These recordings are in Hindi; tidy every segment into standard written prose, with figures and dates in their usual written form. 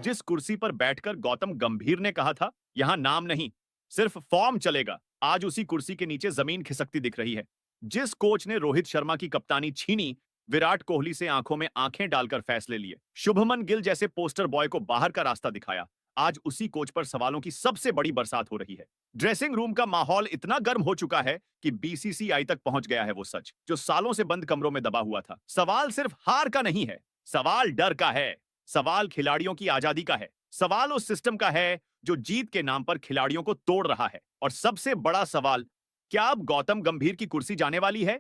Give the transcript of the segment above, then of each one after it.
जिस कुर्सी पर बैठकर गौतम गंभीर ने कहा था, यहां नाम नहीं, सिर्फ फॉर्म चलेगा, आज उसी कुर्सी के नीचे जमीन खिसकती दिख रही है। जिस कोच ने रोहित शर्मा की कप्तानी छीनी, विराट कोहली से आंखों में आंखें डालकर फैसले लिए, शुभमन गिल जैसे पोस्टर बॉय को बाहर का रास्ता दिखाया, आज उसी कोच पर सवालों की सबसे बड़ी बरसात हो रही है। ड्रेसिंग रूम का माहौल इतना गर्म हो चुका है कि बीसीसीआई तक पहुंच गया है वो सच, जो सालों से बंद कमरों में दबा हुआ था। सवाल सिर्फ हार का नहीं है, सवाल डर का है, सवाल खिलाड़ियों की आजादी का है, सवाल उस सिस्टम का है जो जीत के नाम पर खिलाड़ियों को तोड़ रहा है। और सबसे बड़ा सवाल, क्या अब गौतम गंभीर की कुर्सी जाने वाली है?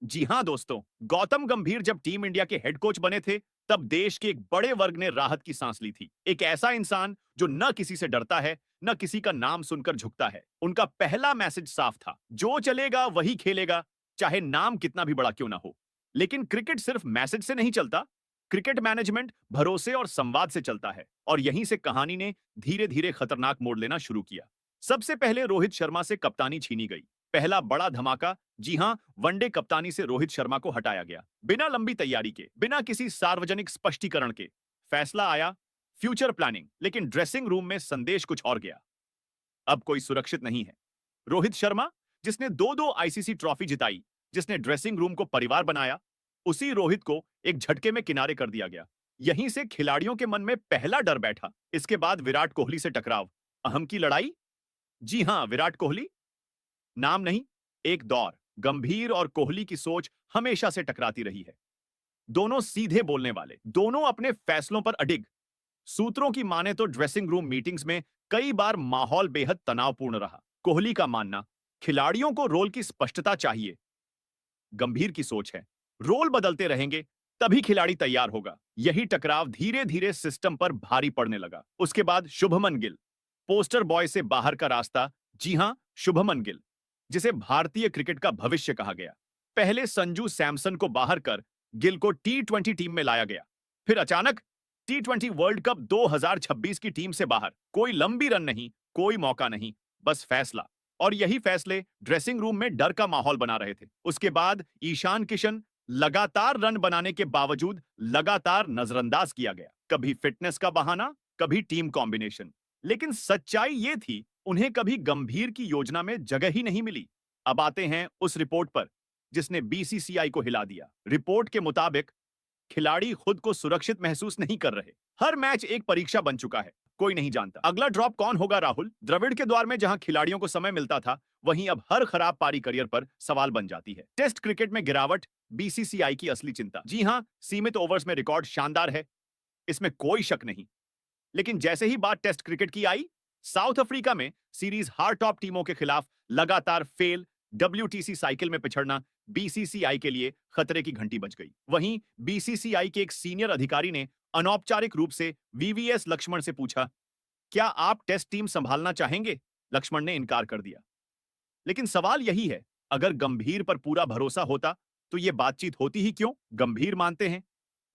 जी हां दोस्तों, गौतम गंभीर जब टीम इंडिया के हेड कोच बने थे, तब देश के एक बड़े वर्ग ने राहत की सांस ली थी। एक ऐसा इंसान जो न किसी से डरता है, न किसी का नाम सुनकर झुकता है। उनका पहला मैसेज साफ था, जो चलेगा वही खेलेगा, चाहे नाम कितना भी बड़ा क्यों ना हो। लेकिन क्रिकेट सिर्फ मैसेज से नहीं चलता, क्रिकेट मैनेजमेंट भरोसे और संवाद से चलता है। और यहीं से कहानी ने धीरे धीरे खतरनाक मोड़ लेना शुरू किया। सबसे पहले रोहित शर्मा से कप्तानी छीनी गई। पहला बड़ा धमाका, जी हां, वनडे कप्तानी से रोहित शर्मा को हटाया गया, बिना लंबी तैयारी के, बिना किसी सार्वजनिक स्पष्टीकरण के। फैसला आया, फ्यूचर प्लानिंग, लेकिन ड्रेसिंग रूम में संदेश कुछ और गया। अब कोई सुरक्षित नहीं है। रोहित शर्मा, जिसने दो दो आईसीसी ट्रॉफी जिताई, जिसने ड्रेसिंग रूम को परिवार बनाया, उसी रोहित को एक झटके में किनारे कर दिया गया। यहीं से खिलाड़ियों के मन में पहला डर बैठा। इसके बाद विराट कोहली से टकराव, अहम की लड़ाई। जी हां, विराट कोहली, नाम नहीं, एक दौर। गंभीर और कोहली की सोच हमेशा से टकराती रही है। दोनों सीधे बोलने वाले, दोनों अपने फैसलों पर अडिग। सूत्रों की माने तो ड्रेसिंग रूम मीटिंग्स में कई बार माहौल बेहद तनावपूर्ण रहा। कोहली का मानना, खिलाड़ियों को रोल की स्पष्टता चाहिए। गंभीर की सोच है, रोल बदलते रहेंगे तभी खिलाड़ी तैयार होगा। यही टकराव धीरे धीरे सिस्टम पर भारी पड़ने लगा। उसके बाद शुभमन गिल, पोस्टर बॉय से बाहर का रास्ता। जी हां, शुभमन गिल, जिसे भारतीय क्रिकेट का भविष्य कहा गया। पहले संजू सैमसन को बाहर कर गिल को टी20 टीम में लाया गया। फिर अचानक टी20 वर्ल्ड कप 2026 की टीम से बाहर। कोई लंबी रन नहीं, कोई मौका नहीं, बस फैसला। और यही फैसले ड्रेसिंग रूम में डर का माहौल बना रहे थे। उसके बाद ईशान किशन लगातार रन बनाने के बावजूद लगातार नजरअंदाज किया गया। कभी फिटनेस का बहाना, कभी टीम कॉम्बिनेशन। लेकिन सच्चाई यह थी, उन्हें कभी गंभीर की योजना में जगह ही नहीं मिली। अब आते हैं उस रिपोर्ट पर जिसने बीसीसीआई को हिला दिया। रिपोर्ट के मुताबिक खिलाड़ी खुद को सुरक्षित महसूस नहीं कर रहे। हर मैच एक परीक्षा बन चुका है। कोई नहीं जानता अगला ड्रॉप कौन होगा। राहुल द्रविड़ के द्वार में जहां खिलाड़ियों को समय मिलता था, वहीं अब हर खराब पारी करियर पर सवाल बन जाती है। टेस्ट क्रिकेट में गिरावट बीसीसीआई की असली चिंता। जी हां, सीमित ओवर्स में रिकॉर्ड शानदार है, इसमें कोई शक नहीं। लेकिन जैसे ही बात टेस्ट क्रिकेट की आई, साउथ अफ्रीका में सीरीज हार टॉप टीमों के खिलाफ लगातार फेल, डब्ल्यूटीसी साइकिल में पिछड़ना बीसीसीआई के लिए खतरे की घंटी बज गई। वहीं बीसीसीआई के एक सीनियर अधिकारी ने अनौपचारिक रूप से वीवीएस लक्ष्मण से पूछा, क्या आप टेस्ट टीम संभालना चाहेंगे? लक्ष्मण ने इनकार कर दिया। लेकिन सवाल यही है, अगर गंभीर पर पूरा भरोसा होता तो यह बातचीत होती ही क्यों? गंभीर मानते हैं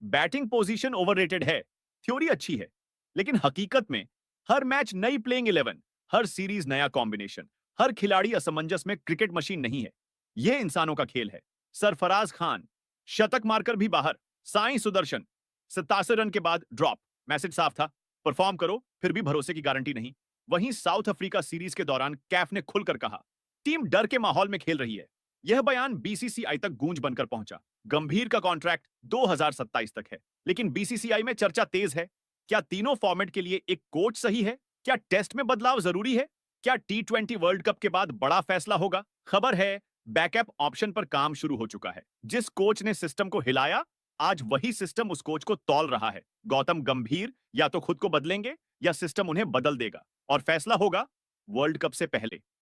बैटिंग पोजीशन ओवररेटेड है, थ्योरी अच्छी है, लेकिन हकीकत में हर मैच नई प्लेइंग 11, हर सीरीज नया कॉम्बिनेशन, हर खिलाड़ी असमंजस में क्रिकेट मशीन नहीं है। यह इंसानों का खेल है। सरफराज खान शतक मारकर भी बाहर, साईं सुदर्शन 87 रन के बाद ड्रॉप। मैसेज साफ था, परफॉर्म करो, फिर भी भरोसे की गारंटी नहीं। वहीं साउथ अफ्रीका सीरीज के दौरान कैफ ने खुलकर कहा, टीम डर के माहौल में खेल रही है। यह बयान बीसीसीआई तक गूंज बनकर पहुंचा। गंभीर का कॉन्ट्रैक्ट 2027 तक है, लेकिन बीसीसीआई में चर्चा तेज है। क्या तीनों फॉर्मेट के लिए एक कोच सही है? क्या टेस्ट में बदलाव जरूरी है? क्या टी20 वर्ल्ड कप के बाद बड़ा फैसला होगा? खबर है, बैकअप ऑप्शन पर काम शुरू हो चुका है। जिस कोच ने सिस्टम को हिलाया, आज वही सिस्टम उस कोच को तौल रहा है। गौतम गंभीर या तो खुद को बदलेंगे या सिस्टम उन्हें बदल देगा, और फैसला होगा वर्ल्ड कप से पहले।